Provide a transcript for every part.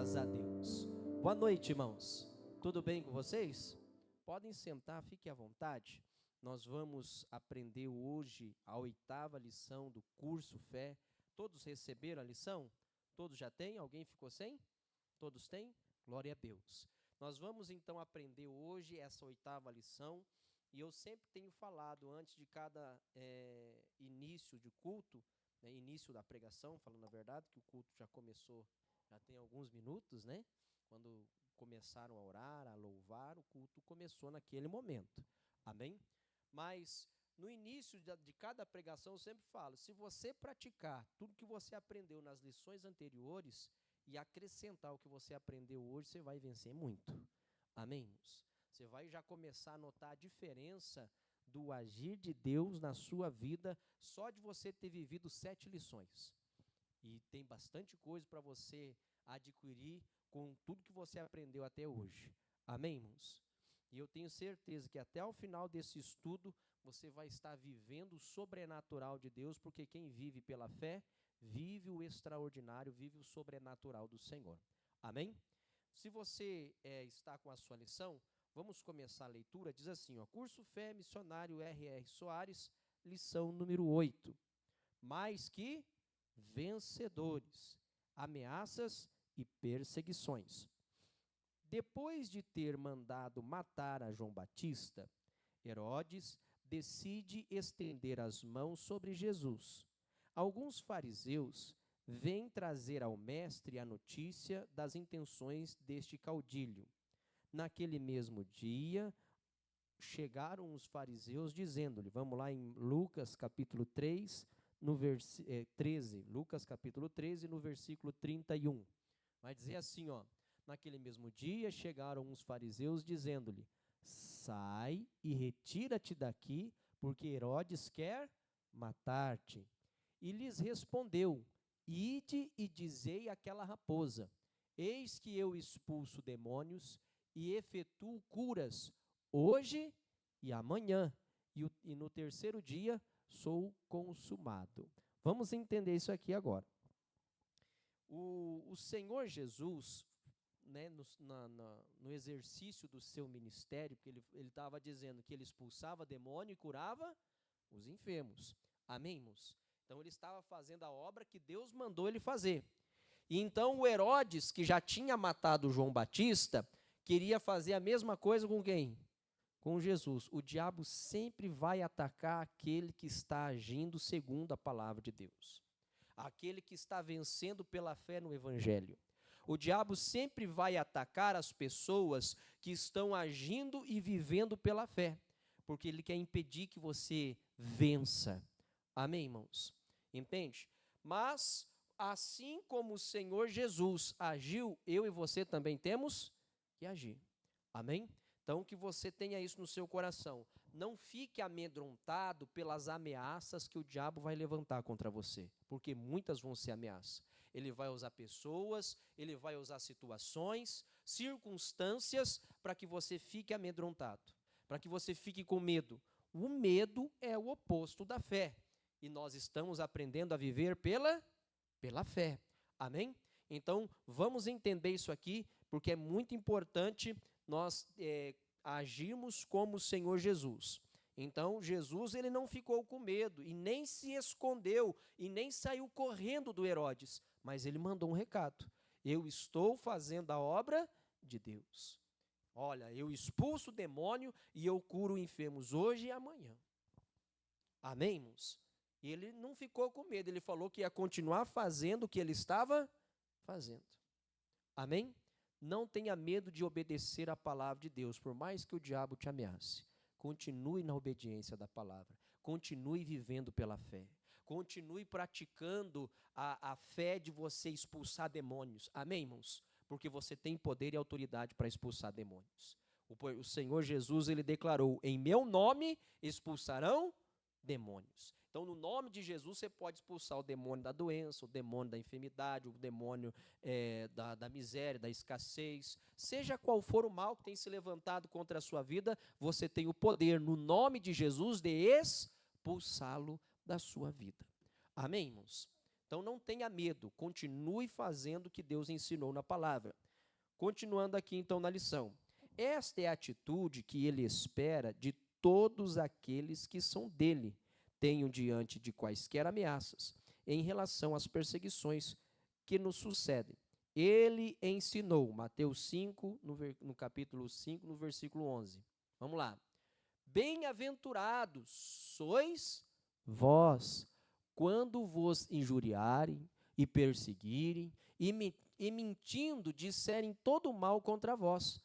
Graças a Deus. Boa noite, irmãos. Tudo bem com vocês? Podem sentar, fiquem à vontade. Nós vamos aprender hoje a 8ª lição do curso Fé. Todos receberam a lição? Todos já têm? Alguém ficou sem? Todos têm? Glória a Deus. Nós vamos então aprender hoje essa 8ª lição. E eu sempre tenho falado antes de cada início de culto, início da pregação, falando a verdade, que o culto já começou, já tem alguns minutos, né? Quando começaram a orar, a louvar, o culto começou naquele momento. Amém? Mas no início de cada pregação eu sempre falo, se você praticar tudo que você aprendeu nas lições anteriores e acrescentar o que você aprendeu hoje, você vai vencer muito. Amém, irmãos? Você vai já começar a notar a diferença do agir de Deus na sua vida só de você ter vivido 7 lições. E tem bastante coisa para você adquirir com tudo que você aprendeu até hoje. Amém, irmãos? E eu tenho certeza que até o final desse estudo você vai estar vivendo o sobrenatural de Deus, porque quem vive pela fé, vive o extraordinário, vive o sobrenatural do Senhor. Amém? Se você está com a sua lição, vamos começar a leitura. Diz assim, ó, Curso Fé Missionário R.R. Soares, lição número 8. Mais que vencedores, ameaças e perseguições. Depois de ter mandado matar a João Batista, Herodes decide estender as mãos sobre Jesus. Alguns fariseus vêm trazer ao mestre a notícia das intenções deste caudilho. Naquele mesmo dia, chegaram os fariseus dizendo-lhe, vamos lá em Lucas capítulo 3, no 13, Lucas capítulo 13, no versículo 31. Vai dizer assim, ó, naquele mesmo dia chegaram os fariseus dizendo-lhe, sai e retira-te daqui, porque Herodes quer matar-te. E lhes respondeu, ide e dizei àquela raposa, eis que eu expulso demônios e efetuo curas hoje e amanhã, e no terceiro dia sou consumado. Vamos entender isso aqui agora. O Senhor Jesus, né, no exercício do seu ministério, porque ele estava dizendo que ele expulsava demônio e curava os enfermos. Amém, irmãos? Então ele estava fazendo a obra que Deus mandou ele fazer. E então o Herodes, que já tinha matado João Batista, queria fazer a mesma coisa com quem? Com Jesus. O diabo sempre vai atacar aquele que está agindo segundo a palavra de Deus. Aquele que está vencendo pela fé no Evangelho. O diabo sempre vai atacar as pessoas que estão agindo e vivendo pela fé, porque ele quer impedir que você vença. Amém, irmãos? Entende? Mas, assim como o Senhor Jesus agiu, eu e você também temos que agir. Amém? Então, que você tenha isso no seu coração. Não fique amedrontado pelas ameaças que o diabo vai levantar contra você, porque muitas vão ser ameaças. Ele vai usar pessoas, ele vai usar situações, circunstâncias, para que você fique amedrontado, para que você fique com medo. O medo é o oposto da fé, e nós estamos aprendendo a viver pela fé. Amém? Então, vamos entender isso aqui, porque é muito importante nós agirmos como o Senhor Jesus. Então, Jesus ele não ficou com medo, e nem se escondeu, e nem saiu correndo do Herodes, mas ele mandou um recado. Eu estou fazendo a obra de Deus. Olha, eu expulso o demônio e eu curo enfermos hoje e amanhã. Amém, irmãos? E ele não ficou com medo, ele falou que ia continuar fazendo o que ele estava fazendo. Amém? Não tenha medo de obedecer à palavra de Deus, por mais que o diabo te ameace. Continue na obediência da palavra. Continue vivendo pela fé. Continue praticando a fé de você expulsar demônios. Amém, irmãos? Porque você tem poder e autoridade para expulsar demônios. O Senhor Jesus, ele declarou, em meu nome expulsarão demônios. Então, no nome de Jesus, você pode expulsar o demônio da doença, o demônio da enfermidade, o demônio da miséria, da escassez. Seja qual for o mal que tem se levantado contra a sua vida, você tem o poder, no nome de Jesus, de expulsá-lo da sua vida. Amém, irmãos? Então não tenha medo, continue fazendo o que Deus ensinou na palavra. Continuando aqui então na lição. Esta é a atitude que ele espera de todos aqueles que são dele, tenham diante de quaisquer ameaças, em relação às perseguições que nos sucedem. Ele ensinou, Mateus 5, no capítulo 5, no versículo 11. Vamos lá. Bem-aventurados sois vós, quando vos injuriarem e perseguirem e mentindo disserem todo mal contra vós,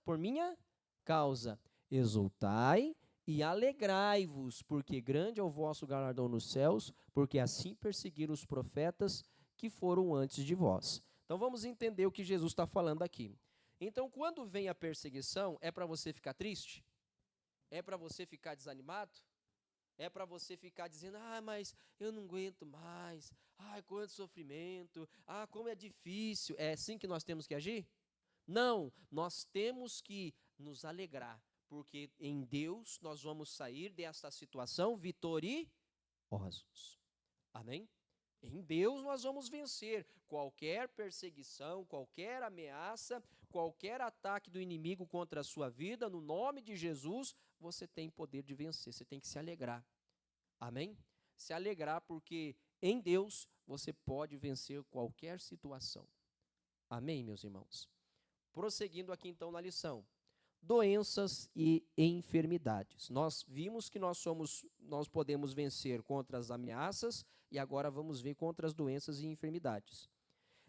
por minha causa. Exultai e alegrai-vos, porque grande é o vosso galardão nos céus, porque assim perseguiram os profetas que foram antes de vós. Então vamos entender o que Jesus está falando aqui. Então, quando vem a perseguição, é para você ficar triste? É para você ficar desanimado? É para você ficar dizendo, mas eu não aguento mais, quanto sofrimento, como é difícil. É assim que nós temos que agir? Não, nós temos que nos alegrar, porque em Deus nós vamos sair desta situação vitoriosos. Amém? Em Deus nós vamos vencer qualquer perseguição, qualquer ameaça, qualquer ataque do inimigo contra a sua vida, no nome de Jesus, você tem poder de vencer, você tem que se alegrar. Amém? Se alegrar porque em Deus você pode vencer qualquer situação. Amém, meus irmãos? Prosseguindo aqui então na lição. Doenças e enfermidades. Nós vimos que nós podemos vencer contra as ameaças e agora vamos ver contra as doenças e enfermidades.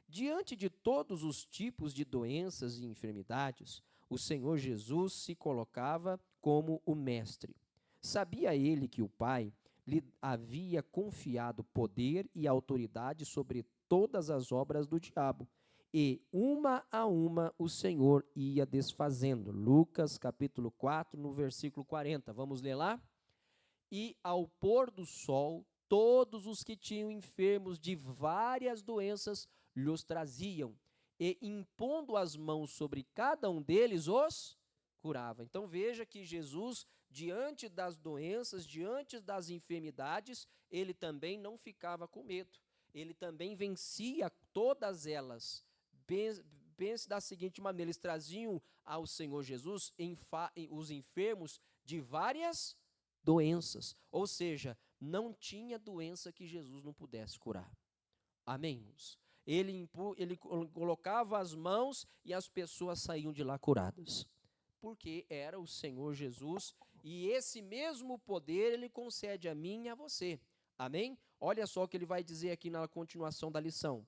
Diante de todos os tipos de doenças e enfermidades, o Senhor Jesus se colocava como o mestre. Sabia ele que o Pai lhe havia confiado poder e autoridade sobre todas as obras do diabo, e uma a uma o Senhor ia desfazendo. Lucas capítulo 4, no versículo 40. Vamos ler lá? E ao pôr do sol, todos os que tinham enfermos de várias doenças lhes traziam, e impondo as mãos sobre cada um deles, os curava. Então veja que Jesus, diante das doenças, diante das enfermidades, ele também não ficava com medo. Ele também vencia todas elas. Pense da seguinte maneira, eles traziam ao Senhor Jesus os enfermos de várias doenças, ou seja, não tinha doença que Jesus não pudesse curar. Amém, irmãos? Ele colocava as mãos e as pessoas saíam de lá curadas, porque era o Senhor Jesus, e esse mesmo poder ele concede a mim e a você. Amém? Olha só o que ele vai dizer aqui na continuação da lição.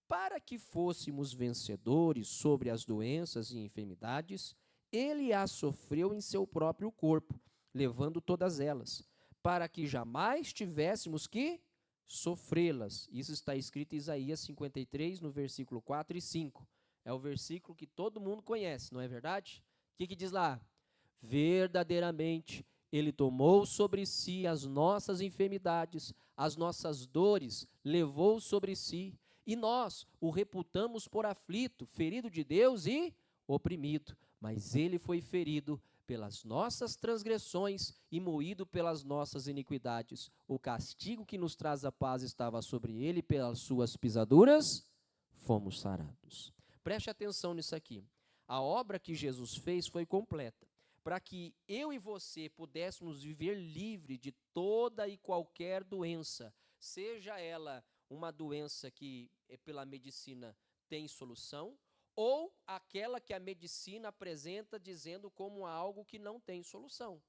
Para que fôssemos vencedores sobre as doenças e enfermidades, ele as sofreu em seu próprio corpo, levando todas elas, para que jamais tivéssemos que sofrê-las. Isso está escrito em Isaías 53, no versículo 4 e 5. É o versículo que todo mundo conhece, não é verdade? O que diz lá? Verdadeiramente, ele tomou sobre si as nossas enfermidades, as nossas dores, levou sobre si, e nós o reputamos por aflito, ferido de Deus e oprimido. Mas ele foi ferido pelas nossas transgressões e moído pelas nossas iniquidades. O castigo que nos traz a paz estava sobre ele, pelas suas pisaduras fomos sarados. Preste atenção nisso aqui. A obra que Jesus fez foi completa, para que eu e você pudéssemos viver livre de toda e qualquer doença, seja ela uma doença que pela medicina tem solução, ou aquela que a medicina apresenta dizendo como algo que não tem solução.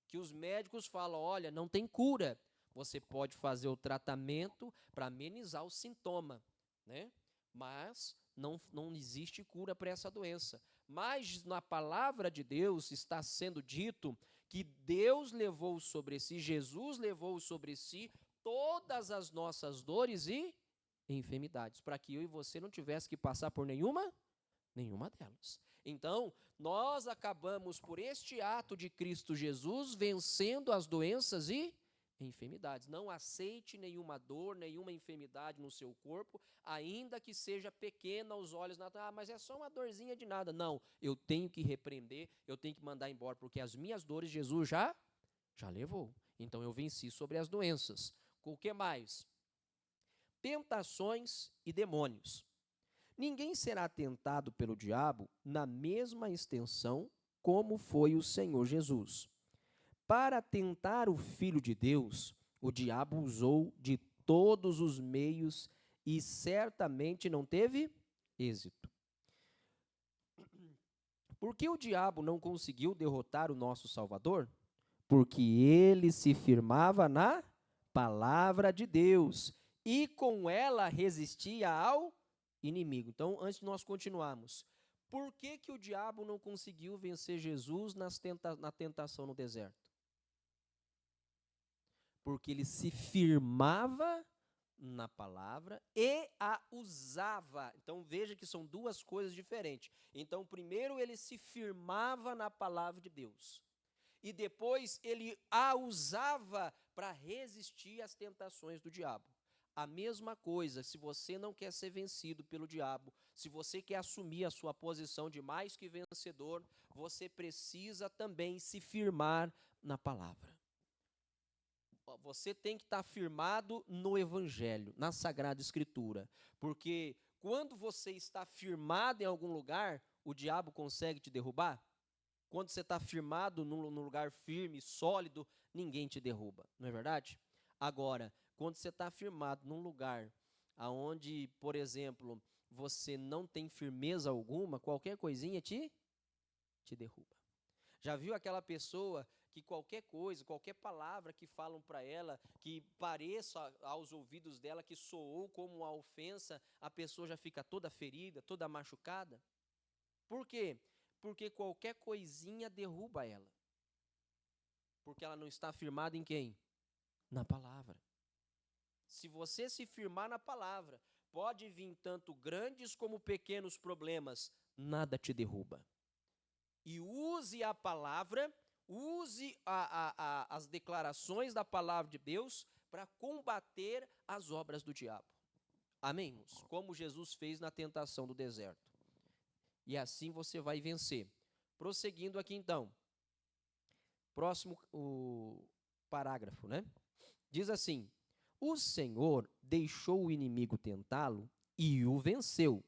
Que os médicos falam, olha, não tem cura, você pode fazer o tratamento para amenizar o sintoma, né? Mas não existe cura para essa doença. Mas na palavra de Deus está sendo dito que Deus levou sobre si, Jesus levou sobre si todas as nossas dores e enfermidades, para que eu e você não tivesse que passar por nenhuma delas. Então, nós acabamos por este ato de Cristo Jesus vencendo as doenças e enfermidades. Não aceite nenhuma dor, nenhuma enfermidade no seu corpo, ainda que seja pequena aos olhos, mas é só uma dorzinha de nada. Não, eu tenho que repreender, eu tenho que mandar embora, porque as minhas dores Jesus já levou. Então eu venci sobre as doenças. O que mais? tentações e demônios. Ninguém será tentado pelo diabo na mesma extensão como foi o Senhor Jesus. Para tentar o Filho de Deus, o diabo usou de todos os meios e certamente não teve êxito. Por que o diabo não conseguiu derrotar o nosso Salvador? Porque ele se firmava na palavra de Deus e com ela resistia ao inimigo. Então, antes de nós continuarmos, por que o diabo não conseguiu vencer Jesus na tentação no deserto? Porque ele se firmava na palavra e a usava. Então veja que são duas coisas diferentes. Então primeiro ele se firmava na palavra de Deus e depois ele a usava para resistir às tentações do diabo. A mesma coisa, se você não quer ser vencido pelo diabo, se você quer assumir a sua posição de mais que vencedor, você precisa também se firmar na palavra. Você tem que estar firmado no Evangelho, na Sagrada Escritura, porque quando você está firmado em algum lugar, o diabo consegue te derrubar? Quando você está firmado num lugar firme, sólido, ninguém te derruba, não é verdade? Agora, quando você está firmado num lugar onde, por exemplo, você não tem firmeza alguma, qualquer coisinha te derruba. Já viu aquela pessoa que qualquer coisa, qualquer palavra que falam para ela, que pareça aos ouvidos dela, que soou como uma ofensa, a pessoa já fica toda ferida, toda machucada? Por quê? Porque qualquer coisinha derruba ela. Porque ela não está firmada em quem? Na palavra. Se você se firmar na palavra, pode vir tanto grandes como pequenos problemas, nada te derruba. E use a palavra, use as declarações da palavra de Deus para combater as obras do diabo. Amém, irmãos? Como Jesus fez na tentação do deserto. E assim você vai vencer. Prosseguindo aqui então. Próximo o parágrafo, né? Diz assim: o Senhor deixou o inimigo tentá-lo e o venceu,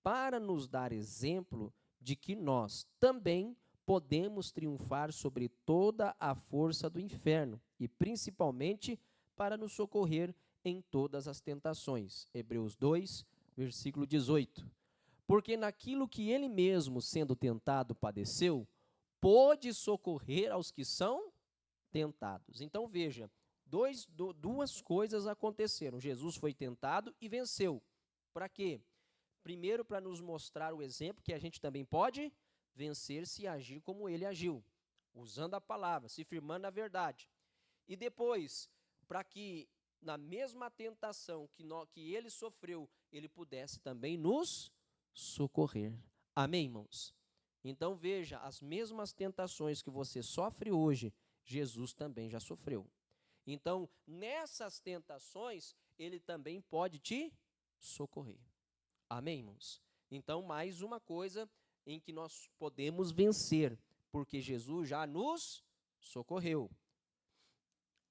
para nos dar exemplo de que nós também podemos triunfar sobre toda a força do inferno e principalmente para nos socorrer em todas as tentações. Hebreus 2, versículo 18. Porque naquilo que ele mesmo, sendo tentado, padeceu, pôde socorrer aos que são tentados. Então veja, duas coisas aconteceram. Jesus foi tentado e venceu. Para quê? Primeiro, para nos mostrar o exemplo que a gente também pode vencer se agir como ele agiu, usando a palavra, se firmando na verdade. E depois, para que na mesma tentação que ele sofreu, ele pudesse também nos socorrer. Amém, irmãos? Então veja, as mesmas tentações que você sofre hoje, Jesus também já sofreu. Então, nessas tentações, ele também pode te socorrer. Amém, irmãos? Então, mais uma coisa em que nós podemos vencer, porque Jesus já nos socorreu.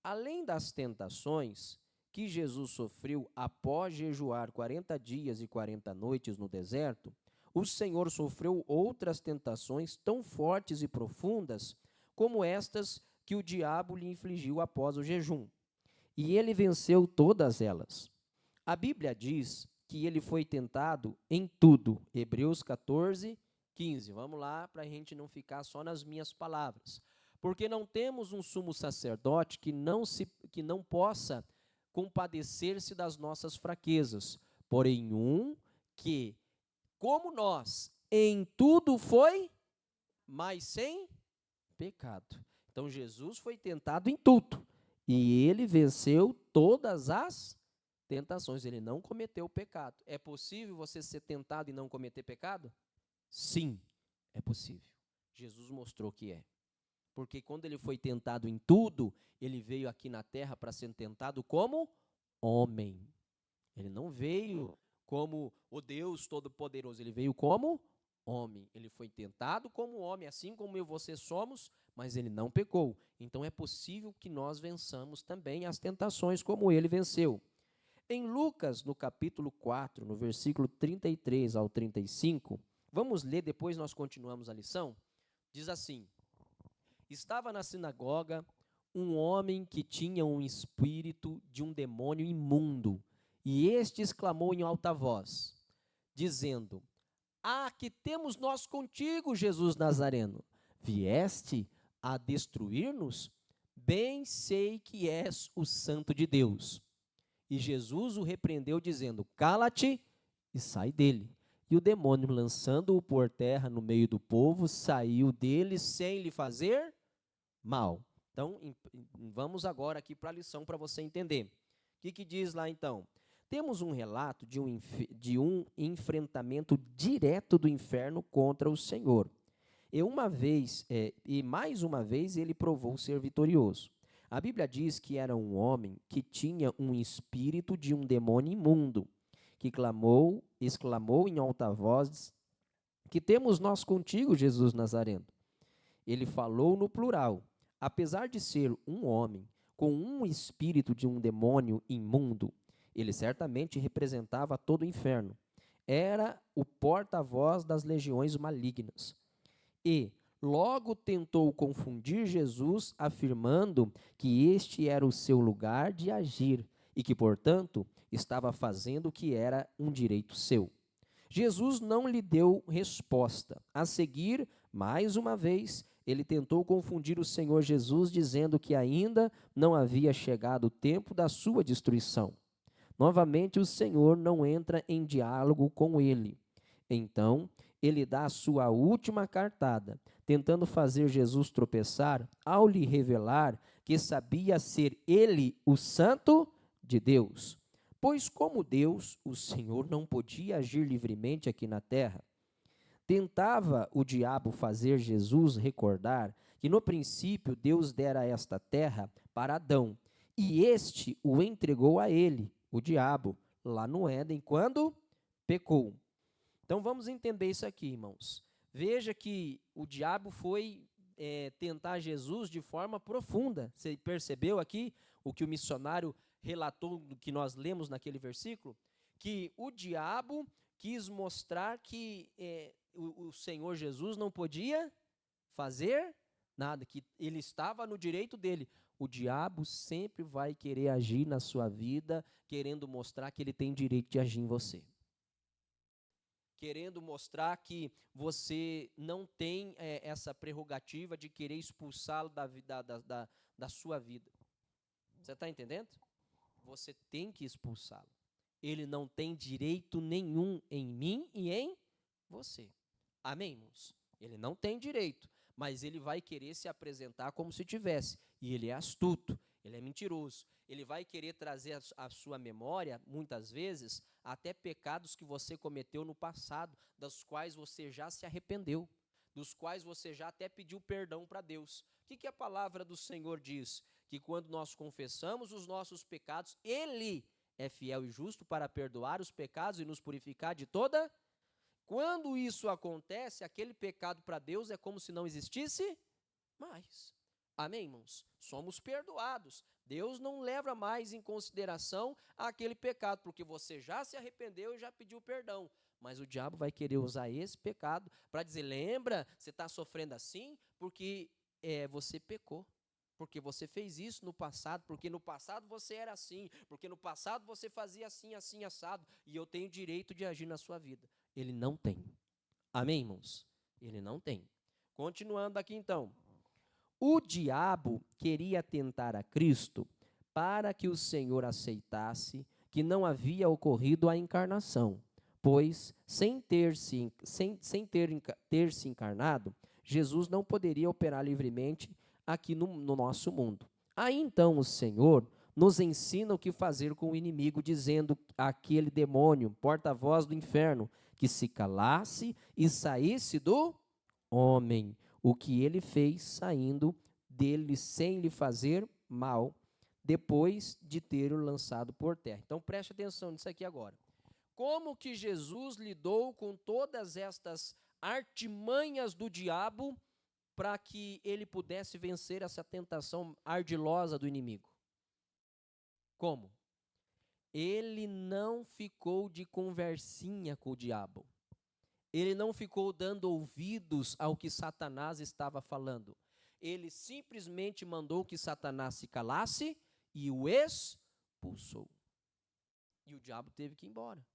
Além das tentações que Jesus sofreu após jejuar 40 dias e 40 noites no deserto, o Senhor sofreu outras tentações tão fortes e profundas como estas que o diabo lhe infligiu após o jejum. E ele venceu todas elas. A Bíblia diz que ele foi tentado em tudo. Hebreus 14, 15. Vamos lá, para a gente não ficar só nas minhas palavras. Porque não temos um sumo sacerdote que não possa compadecer-se das nossas fraquezas, porém um que, como nós, em tudo foi, mas sem pecado. Então Jesus foi tentado em tudo, e ele venceu todas as tentações, ele não cometeu pecado. É possível você ser tentado e não cometer pecado? Sim, é possível. Jesus mostrou que é. Porque quando ele foi tentado em tudo, ele veio aqui na terra para ser tentado como homem. Ele não veio como o Deus Todo-Poderoso, ele veio como homem. Ele foi tentado como homem, assim como eu e você somos, mas ele não pecou. Então é possível que nós vençamos também as tentações como ele venceu. Em Lucas, no capítulo 4, no versículo 33 ao 35, vamos ler, depois nós continuamos a lição. Diz assim: estava na sinagoga um homem que tinha um espírito de um demônio imundo, e este exclamou em alta voz, dizendo: que temos nós contigo, Jesus Nazareno? Vieste a destruir-nos? Bem sei que és o Santo de Deus. E Jesus o repreendeu, dizendo: cala-te e sai dele. E o demônio, lançando-o por terra no meio do povo, saiu dele sem lhe fazer mal. Então, vamos agora aqui para a lição para você entender. O que diz lá então? Temos um relato de um enfrentamento direto do inferno contra o Senhor. E mais uma vez ele provou ser vitorioso. A Bíblia diz que era um homem que tinha um espírito de um demônio imundo, que exclamou em alta voz: que temos nós contigo, Jesus Nazareno? Ele falou no plural. Apesar de ser um homem com um espírito de um demônio imundo, ele certamente representava todo o inferno. Era o porta-voz das legiões malignas. E logo tentou confundir Jesus, afirmando que este era o seu lugar de agir e que, portanto, estava fazendo o que era um direito seu. Jesus não lhe deu resposta. A seguir, mais uma vez, ele tentou confundir o Senhor Jesus, dizendo que ainda não havia chegado o tempo da sua destruição. Novamente, o Senhor não entra em diálogo com ele. Então, ele dá a sua última cartada, tentando fazer Jesus tropeçar ao lhe revelar que sabia ser ele o Santo de Deus. Pois como Deus, o Senhor não podia agir livremente aqui na terra. Tentava o diabo fazer Jesus recordar que no princípio Deus dera esta terra para Adão, e este o entregou a ele, o diabo, lá no Éden, quando pecou. Então vamos entender isso aqui, irmãos. Veja que o diabo foi tentar Jesus de forma profunda. Você percebeu aqui o que o missionário relatou, do que nós lemos naquele versículo? Que o diabo quis mostrar que o Senhor Jesus não podia fazer nada, que ele estava no direito dele. O diabo sempre vai querer agir na sua vida, querendo mostrar que ele tem direito de agir em você. Querendo mostrar que você não tem essa prerrogativa de querer expulsá-lo da sua vida. Você está entendendo? Você tem que expulsá-lo. Ele não tem direito nenhum em mim e em você. Amém, irmãos? Ele não tem direito, mas ele vai querer se apresentar como se tivesse. E ele é astuto, ele é mentiroso. Ele vai querer trazer à sua memória, muitas vezes, até pecados que você cometeu no passado, dos quais você já se arrependeu, dos quais você já até pediu perdão para Deus. O que a palavra do Senhor diz? Que quando nós confessamos os nossos pecados, Ele é fiel e justo para perdoar os pecados e nos purificar de toda. Quando isso acontece, aquele pecado para Deus é como se não existisse mais. Amém, irmãos? Somos perdoados. Deus não leva mais em consideração aquele pecado, porque você já se arrependeu e já pediu perdão. Mas o diabo vai querer usar esse pecado para dizer: lembra, você está sofrendo assim porque você pecou. Porque você fez isso no passado, porque no passado você era assim, porque no passado você fazia assim, assim, assado, e eu tenho direito de agir na sua vida. Ele não tem. Amém, irmãos? Ele não tem. Continuando aqui então. O diabo queria tentar a Cristo para que o Senhor aceitasse que não havia ocorrido a encarnação, pois, sem ter se encarnado, Jesus não poderia operar livremente aqui no nosso mundo. Aí então o Senhor nos ensina o que fazer com o inimigo, dizendo àquele demônio, porta-voz do inferno, que se calasse e saísse do homem. O que ele fez saindo dele sem lhe fazer mal, depois de ter-o lançado por terra. Então preste atenção nisso aqui agora. Como que Jesus lidou com todas estas artimanhas do diabo para que ele pudesse vencer essa tentação ardilosa do inimigo? Como? ele não ficou de conversinha com o diabo. Ele não ficou dando ouvidos ao que Satanás estava falando. Ele simplesmente mandou que Satanás se calasse e o expulsou. E o diabo teve que ir embora.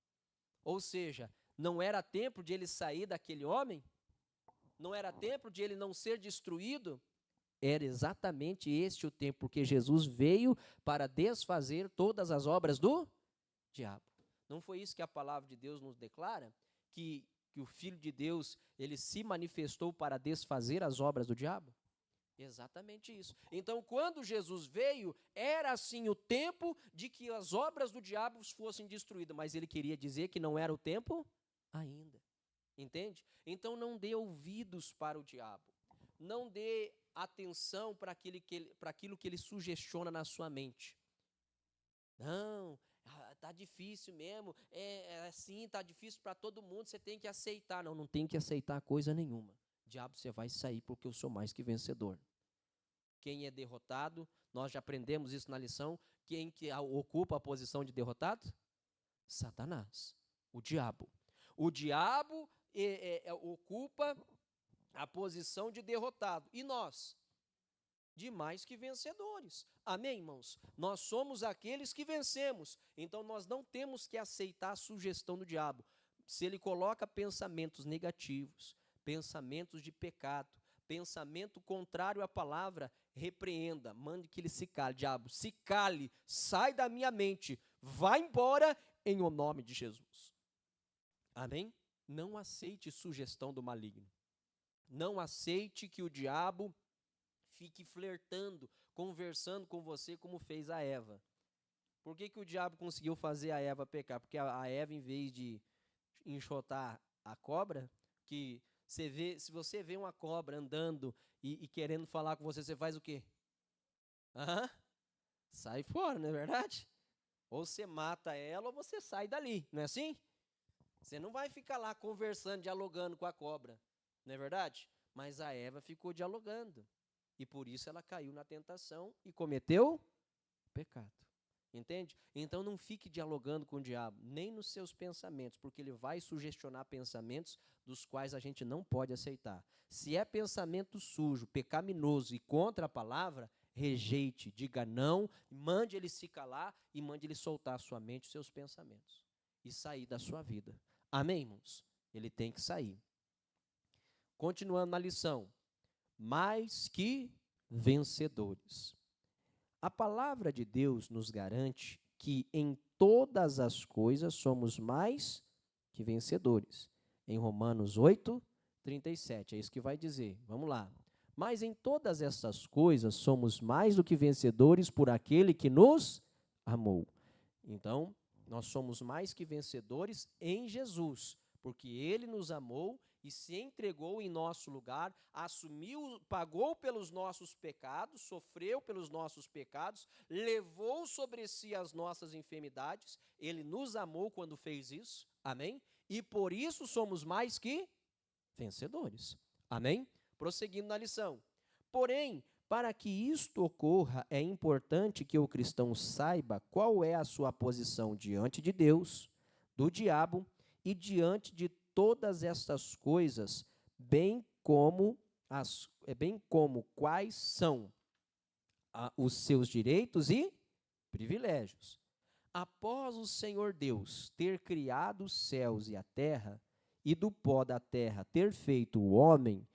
Ou seja, não era tempo de ele sair daquele homem? Não era tempo de ele não ser destruído? Era exatamente este o tempo, porque Jesus veio para desfazer todas as obras do diabo. Não foi isso que a palavra de Deus nos declara? Que o Filho de Deus, ele se manifestou para desfazer as obras do diabo? Exatamente isso. Então, quando Jesus veio, era assim o tempo de que as obras do diabo fossem destruídas, mas ele queria dizer que não era o tempo ainda. Entende? Então, não dê ouvidos para o diabo. Não dê atenção para aquilo que ele sugestiona na sua mente. Não, tá difícil mesmo, é assim, tá difícil para todo mundo, você tem que aceitar. Não tem que aceitar coisa nenhuma. Diabo, você vai sair porque eu sou mais que vencedor. Quem é derrotado, nós já aprendemos isso na lição, quem que ocupa a posição de derrotado? Satanás, o diabo. O diabo ocupa a posição de derrotado. E nós? De mais que vencedores. Amém, irmãos? Nós somos aqueles que vencemos. Então, nós não temos que aceitar a sugestão do diabo. Se ele coloca pensamentos negativos, pensamentos de pecado, pensamento contrário à palavra, repreenda, mande que ele se cale. Diabo, se cale, sai da minha mente, vai embora em o nome de Jesus. Amém? Não aceite sugestão do maligno. Não aceite que o diabo fique flertando, conversando com você como fez a Eva. Por que o diabo conseguiu fazer a Eva pecar? Porque a Eva, em vez de enxotar a cobra, que se você vê uma cobra andando e querendo falar com você, você faz o quê? Sai fora, não é verdade? Ou você mata ela ou você sai dali, não é assim? Você não vai ficar lá conversando, dialogando com a cobra, não é verdade? Mas a Eva ficou dialogando. E por isso ela caiu na tentação e cometeu pecado. Entende? Então não fique dialogando com o diabo, nem nos seus pensamentos, porque ele vai sugestionar pensamentos dos quais a gente não pode aceitar. Se é pensamento sujo, pecaminoso e contra a palavra, rejeite, diga não, mande ele se calar e mande ele soltar a sua mente, os seus pensamentos e sair da sua vida. Amém, irmãos? Ele tem que sair. Continuando na lição. Mais que vencedores. A palavra de Deus nos garante que em todas as coisas somos mais que vencedores. Em Romanos 8:37, é isso que vai dizer. Vamos lá. Mas em todas essas coisas somos mais do que vencedores por aquele que nos amou. Então, nós somos mais que vencedores em Jesus, porque ele nos amou e se entregou em nosso lugar, assumiu, pagou pelos nossos pecados, sofreu pelos nossos pecados, levou sobre si as nossas enfermidades, ele nos amou quando fez isso, amém? E por isso somos mais que vencedores, amém? Prosseguindo na lição. Porém, para que isto ocorra, é importante que o cristão saiba qual é a sua posição diante de Deus, do diabo e diante de todas estas coisas, bem como quais são os seus direitos e privilégios. Após o Senhor Deus ter criado os céus e a terra, e do pó da terra ter feito o homem,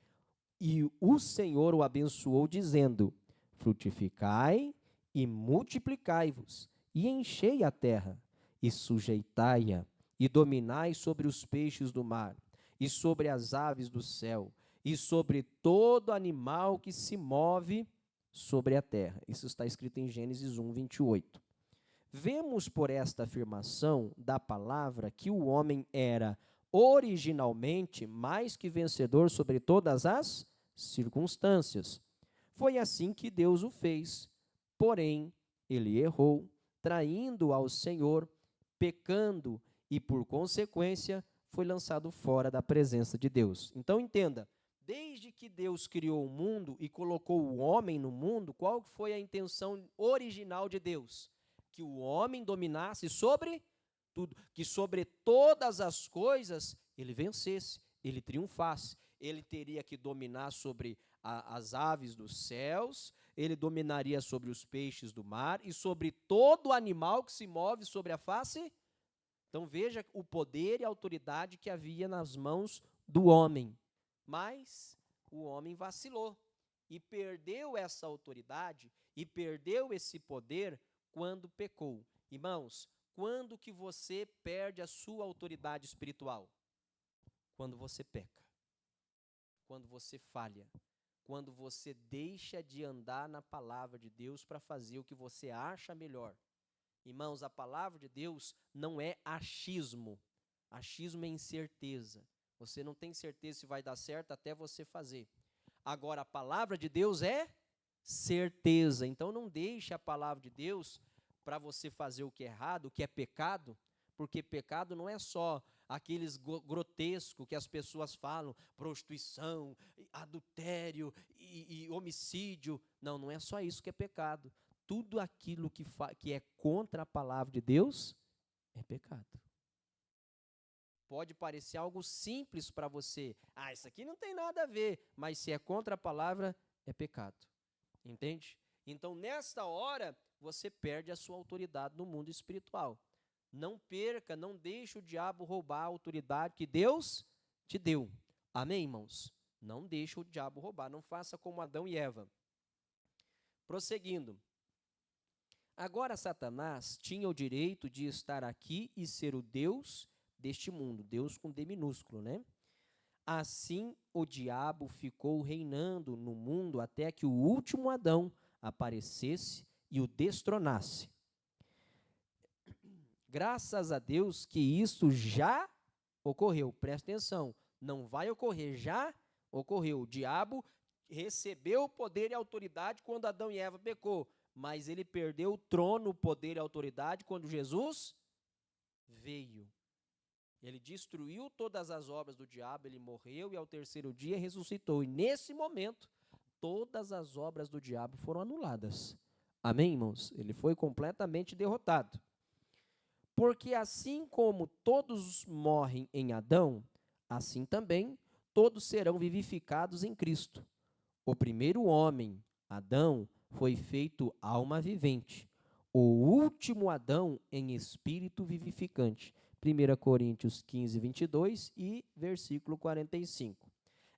e o Senhor o abençoou, dizendo: frutificai e multiplicai-vos, e enchei a terra, e sujeitai-a, e dominai sobre os peixes do mar, e sobre as aves do céu, e sobre todo animal que se move sobre a terra. Isso está escrito em Gênesis 1:28. Vemos por esta afirmação da palavra que o homem era originalmente mais que vencedor sobre todas as circunstâncias. Foi assim que Deus o fez. Porém, ele errou, traindo ao Senhor, pecando e, por consequência, foi lançado fora da presença de Deus. Então, entenda, desde que Deus criou o mundo e colocou o homem no mundo, qual foi a intenção original de Deus? que o homem dominasse sobre tudo, que sobre todas as coisas ele vencesse, ele triunfasse. Ele teria que dominar sobre as aves dos céus, ele dominaria sobre os peixes do mar e sobre todo animal que se move sobre a face. Então veja o poder e a autoridade que havia nas mãos do homem. Mas o homem vacilou e perdeu essa autoridade e perdeu esse poder quando pecou. Irmãos, quando que você perde a sua autoridade espiritual? Quando você peca, quando você falha, quando você deixa de andar na palavra de Deus para fazer o que você acha melhor. Irmãos, a palavra de Deus não é achismo. Achismo é incerteza. Você não tem certeza se vai dar certo até você fazer. Agora, a palavra de Deus é certeza. Então, não deixe a palavra de Deus para você fazer o que é errado, o que é pecado, porque pecado não é só aqueles grotescos que as pessoas falam, prostituição, adultério e homicídio. Não, não é só isso que é pecado. Tudo aquilo que é contra a palavra de Deus é pecado. Pode parecer algo simples para você. Isso aqui não tem nada a ver, mas se é contra a palavra, é pecado. Entende? Então, nesta hora, você perde a sua autoridade no mundo espiritual. Não perca, não deixe o diabo roubar a autoridade que Deus te deu. Amém, irmãos? Não deixe o diabo roubar, não faça como Adão e Eva. Prosseguindo. Agora Satanás tinha o direito de estar aqui e ser o Deus deste mundo, Deus com D minúsculo, né? Assim o diabo ficou reinando no mundo até que o último Adão aparecesse e o destronasse. Graças a Deus que isso já ocorreu. Presta atenção, não vai ocorrer, já ocorreu. O diabo recebeu o poder e a autoridade quando Adão e Eva pecou, mas ele perdeu o trono, o poder e a autoridade quando Jesus veio. Ele destruiu todas as obras do diabo, ele morreu e ao terceiro dia ressuscitou. E nesse momento, todas as obras do diabo foram anuladas. Amém, irmãos? Ele foi completamente derrotado. Porque assim como todos morrem em Adão, assim também todos serão vivificados em Cristo. O primeiro homem, Adão, foi feito alma vivente. O último Adão em espírito vivificante. 1 Coríntios 15, 22 e versículo 45.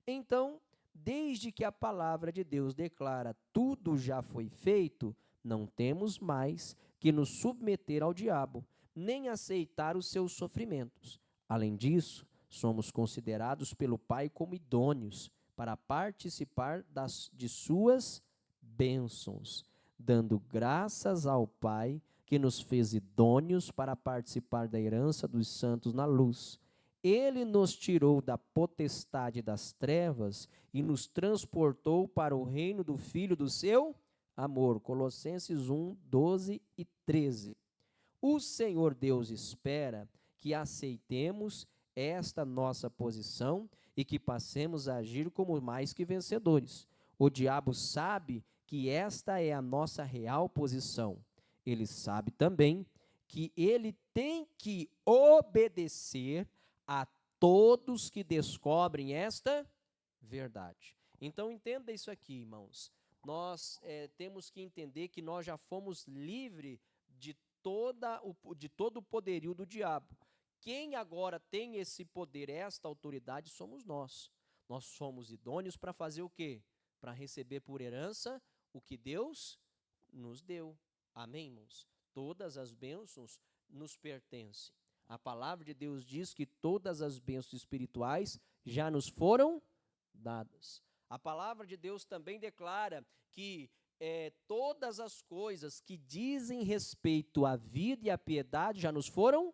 Então, desde que a palavra de Deus declara tudo já foi feito, não temos mais que nos submeter ao diabo, nem aceitar os seus sofrimentos. Além disso, somos considerados pelo Pai como idôneos para participar de suas bênçãos, dando graças ao Pai que nos fez idôneos para participar da herança dos santos na luz. Ele nos tirou da potestade das trevas e nos transportou para o reino do Filho do seu amor. Colossenses 1, 12 e 13. O Senhor Deus espera que aceitemos esta nossa posição e que passemos a agir como mais que vencedores. O diabo sabe que esta é a nossa real posição. Ele sabe também que ele tem que obedecer a todos que descobrem esta verdade. Então, entenda isso aqui, irmãos. Nós temos que entender que nós já fomos livres de todo o poderio do diabo. Quem agora tem esse poder, esta autoridade, somos nós. Nós somos idôneos para fazer o quê? Para receber por herança o que Deus nos deu. Amém, irmãos? Todas as bênçãos nos pertencem. A palavra de Deus diz que todas as bênçãos espirituais já nos foram dadas. A palavra de Deus também declara que todas as coisas que dizem respeito à vida e à piedade já nos foram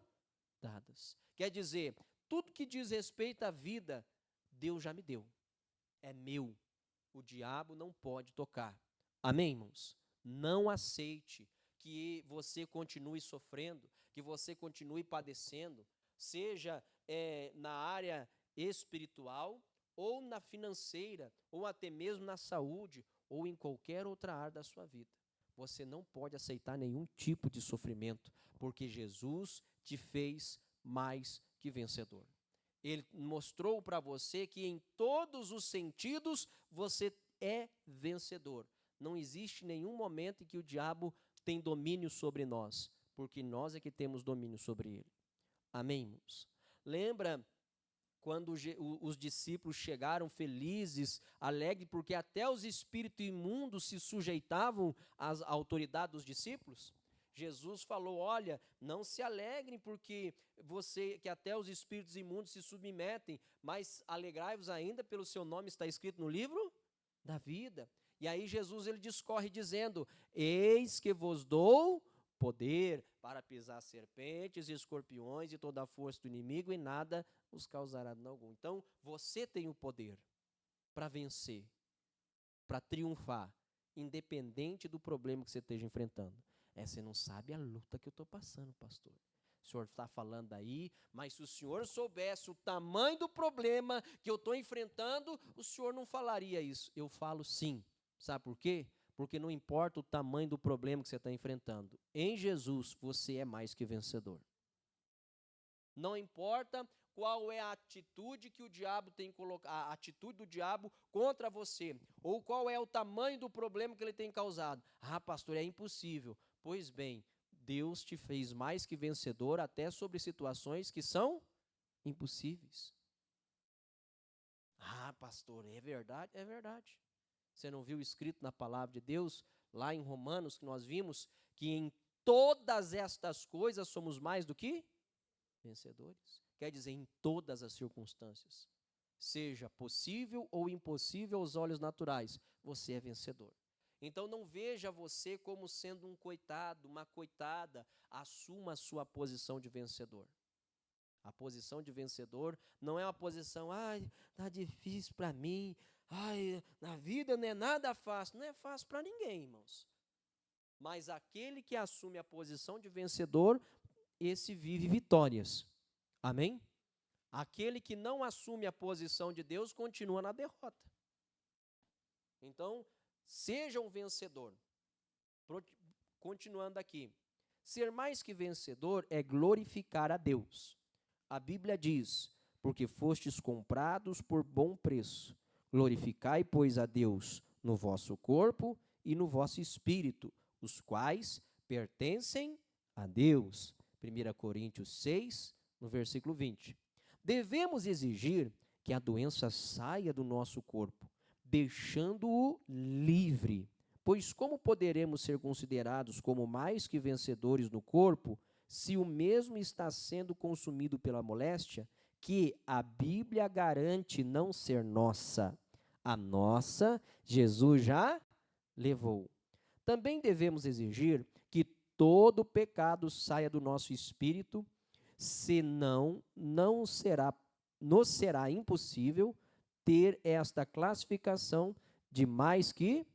dadas. Quer dizer, tudo que diz respeito à vida, Deus já me deu. É meu. O diabo não pode tocar. Amém, irmãos? Não aceite que você continue sofrendo, que você continue padecendo, seja na área espiritual, ou na financeira, ou até mesmo na saúde, ou em qualquer outra área da sua vida. você não pode aceitar nenhum tipo de sofrimento, porque Jesus te fez mais que vencedor. Ele mostrou para você que em todos os sentidos você é vencedor. Não existe nenhum momento em que o diabo tem domínio sobre nós, porque nós é que temos domínio sobre ele. Amém, irmãos? Lembra quando os discípulos chegaram felizes, alegres, porque até os espíritos imundos se sujeitavam à autoridade dos discípulos? Jesus falou: olha, não se alegrem porque que até os espíritos imundos se submetem, mas alegrai-vos ainda pelo seu nome está escrito no livro da vida. E aí Jesus ele discorre dizendo: eis que vos dou poder para pisar serpentes e escorpiões e toda a força do inimigo e nada os causará dano algum. Então, você tem o poder para vencer, para triunfar, independente do problema que você esteja enfrentando. Você não sabe a luta que eu estou passando, pastor. O senhor está falando aí, mas se o senhor soubesse o tamanho do problema que eu estou enfrentando, o senhor não falaria isso. Eu falo sim. Sabe por quê? Porque não importa o tamanho do problema que você está enfrentando. Em Jesus, você é mais que vencedor. Não importa qual é a atitude que o diabo tem colocado, a atitude do diabo contra você, ou qual é o tamanho do problema que ele tem causado. Ah, pastor, é impossível. Pois bem, Deus te fez mais que vencedor até sobre situações que são impossíveis. Ah, pastor, é verdade? É verdade. Você não viu escrito na palavra de Deus, lá em Romanos, que nós vimos que em todas estas coisas somos mais do que vencedores? Quer dizer, em todas as circunstâncias, seja possível ou impossível aos olhos naturais, você é vencedor. Então não veja você como sendo um coitado, uma coitada, assuma a sua posição de vencedor. A posição de vencedor não é uma posição, ai, tá difícil para mim, ai, na vida não é nada fácil. Não é fácil para ninguém, irmãos. Mas aquele que assume a posição de vencedor, esse vive vitórias. Amém? Aquele que não assume a posição de Deus, continua na derrota. Então, seja um vencedor. Continuando aqui. Ser mais que vencedor é glorificar a Deus. A Bíblia diz: porque fostes comprados por bom preço. Glorificai, pois, a Deus no vosso corpo e no vosso espírito, os quais pertencem a Deus. 1 Coríntios 6, no versículo 20. Devemos exigir que a doença saia do nosso corpo, deixando-o livre. Pois como poderemos ser considerados como mais que vencedores no corpo, se o mesmo está sendo consumido pela moléstia, que a Bíblia garante não ser nossa? A nossa, Jesus já levou. Também devemos exigir que todo pecado saia do nosso espírito, senão nos será impossível ter esta classificação de mais que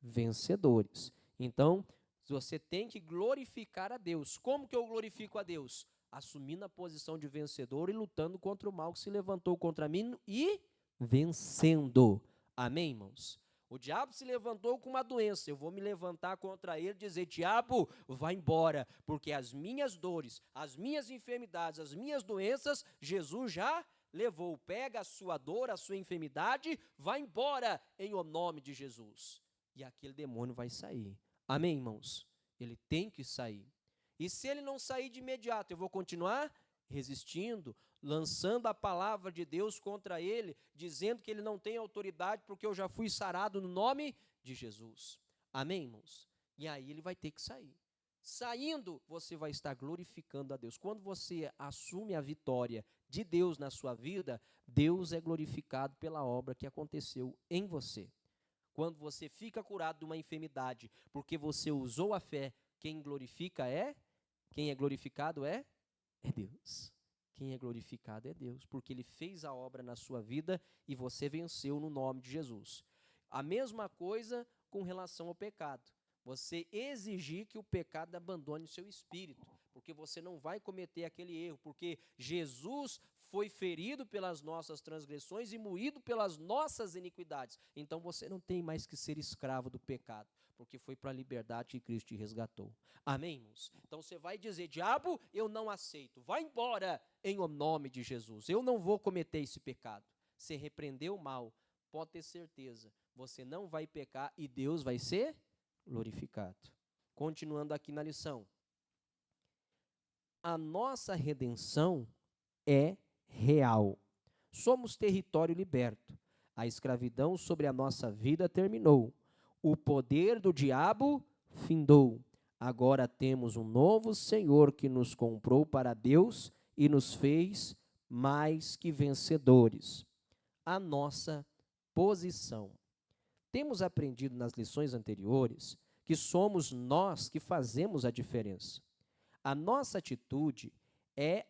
vencedores. Então, você tem que glorificar a Deus. Como que eu glorifico a Deus? Assumindo a posição de vencedor e lutando contra o mal que se levantou contra mim e vencendo. Amém, irmãos? O diabo se levantou com uma doença, eu vou me levantar contra ele e dizer: diabo, vai embora, porque as minhas dores, as minhas enfermidades, as minhas doenças, Jesus já levou. Pega a sua dor, a sua enfermidade, vai embora em o nome de Jesus. E aquele demônio vai sair. Amém, irmãos? Ele tem que sair. E se ele não sair de imediato, eu vou continuar resistindo, lançando a palavra de Deus contra ele, dizendo que ele não tem autoridade porque eu já fui sarado no nome de Jesus. Amém, irmãos? E aí ele vai ter que sair. Saindo, você vai estar glorificando a Deus. Quando você assume a vitória de Deus na sua vida, Deus é glorificado pela obra que aconteceu em você. Quando você fica curado de uma enfermidade, porque você usou a fé, quem é glorificado é Deus. Quem é glorificado é Deus, porque Ele fez a obra na sua vida e você venceu no nome de Jesus. A mesma coisa com relação ao pecado. Você exigir que o pecado abandone o seu espírito, porque você não vai cometer aquele erro, porque Jesus foi ferido pelas nossas transgressões e moído pelas nossas iniquidades. Então você não tem mais que ser escravo do pecado, porque foi para a liberdade que Cristo te resgatou. Amém, irmãos? Então você vai dizer, diabo, eu não aceito, vai embora em o nome de Jesus, eu não vou cometer esse pecado. Você repreendeu o mal, pode ter certeza, você não vai pecar e Deus vai ser glorificado. Continuando aqui na lição. A nossa redenção é real. Somos território liberto. A escravidão sobre a nossa vida terminou. O poder do diabo findou. Agora temos um novo Senhor que nos comprou para Deus e nos fez mais que vencedores. A nossa posição. Temos aprendido nas lições anteriores que somos nós que fazemos a diferença. A nossa atitude é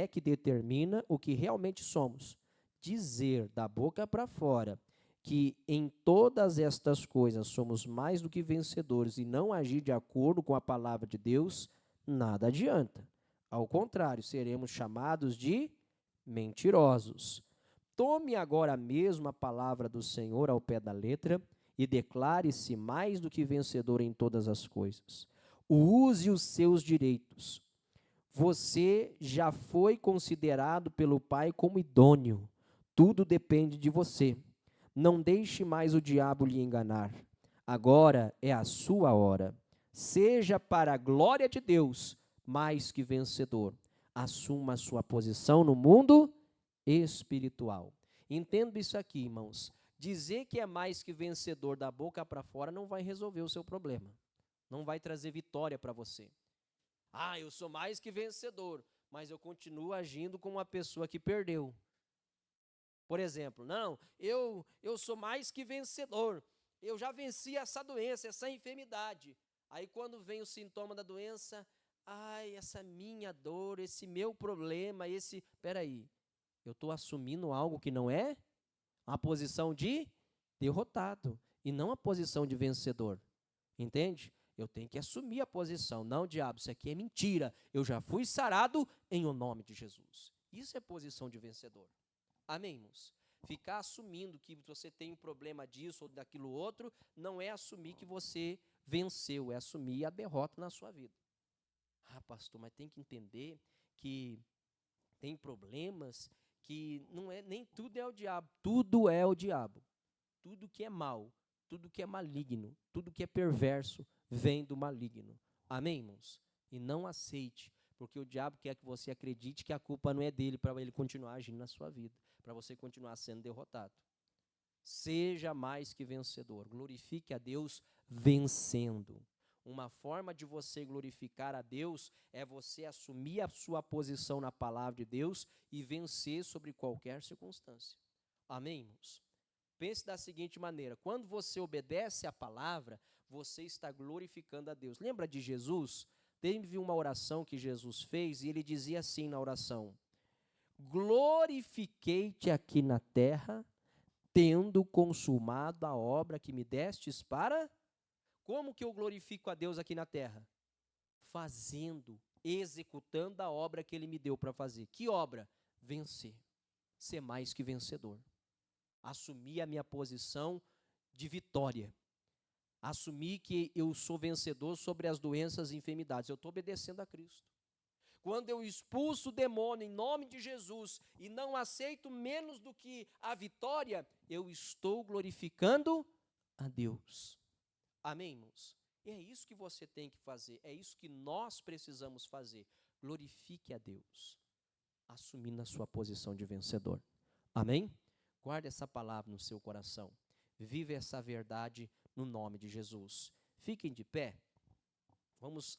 que determina o que realmente somos. Dizer da boca para fora que em todas estas coisas somos mais do que vencedores e não agir de acordo com a palavra de Deus, nada adianta. Ao contrário, seremos chamados de mentirosos. Tome agora mesmo a palavra do Senhor ao pé da letra e declare-se mais do que vencedor em todas as coisas. Use os seus direitos. Você já foi considerado pelo Pai como idôneo. Tudo depende de você. Não deixe mais o diabo lhe enganar. Agora é a sua hora. Seja para a glória de Deus mais que vencedor. Assuma a sua posição no mundo espiritual. Entenda isso aqui, irmãos. Dizer que é mais que vencedor da boca para fora não vai resolver o seu problema. Não vai trazer vitória para você. Eu sou mais que vencedor, mas eu continuo agindo como uma pessoa que perdeu. Por exemplo, não, eu sou mais que vencedor. Eu já venci essa doença, essa enfermidade. Aí quando vem o sintoma da doença, essa minha dor, esse meu problema, peraí, eu estou assumindo algo que não é a posição de derrotado e não a posição de vencedor. Entende? Eu tenho que assumir a posição. Não, diabo, isso aqui é mentira. Eu já fui sarado em o nome de Jesus. Isso é posição de vencedor. Amém, irmãos? Ficar assumindo que você tem um problema disso ou daquilo outro, não é assumir que você venceu, é assumir a derrota na sua vida. Pastor, mas tem que entender que tem problemas que nem tudo é o diabo. Tudo é o diabo. Tudo que é mal, tudo que é maligno, tudo que é perverso, vem do maligno. Amém, irmãos? E não aceite, porque o diabo quer que você acredite que a culpa não é dele para ele continuar agindo na sua vida, para você continuar sendo derrotado. Seja mais que vencedor, glorifique a Deus vencendo. Uma forma de você glorificar a Deus é você assumir a sua posição na palavra de Deus e vencer sobre qualquer circunstância. Amém, irmãos? Pense da seguinte maneira, quando você obedece a palavra, você está glorificando a Deus. Lembra de Jesus? Teve uma oração que Jesus fez e ele dizia assim na oração: glorifiquei-te aqui na terra, tendo consumado a obra que me destes para... Como que eu glorifico a Deus aqui na terra? Fazendo, executando a obra que ele me deu para fazer. Que obra? Vencer. Ser mais que vencedor. Assumir a minha posição de vitória. Assumir que eu sou vencedor sobre as doenças e enfermidades. Eu estou obedecendo a Cristo. Quando eu expulso o demônio em nome de Jesus e não aceito menos do que a vitória, eu estou glorificando a Deus. Amém, irmãos? E é isso que você tem que fazer, é isso que nós precisamos fazer. Glorifique a Deus, assumindo a sua posição de vencedor. Amém? Guarde essa palavra no seu coração. Vive essa verdade no nome de Jesus. Fiquem de pé. Vamos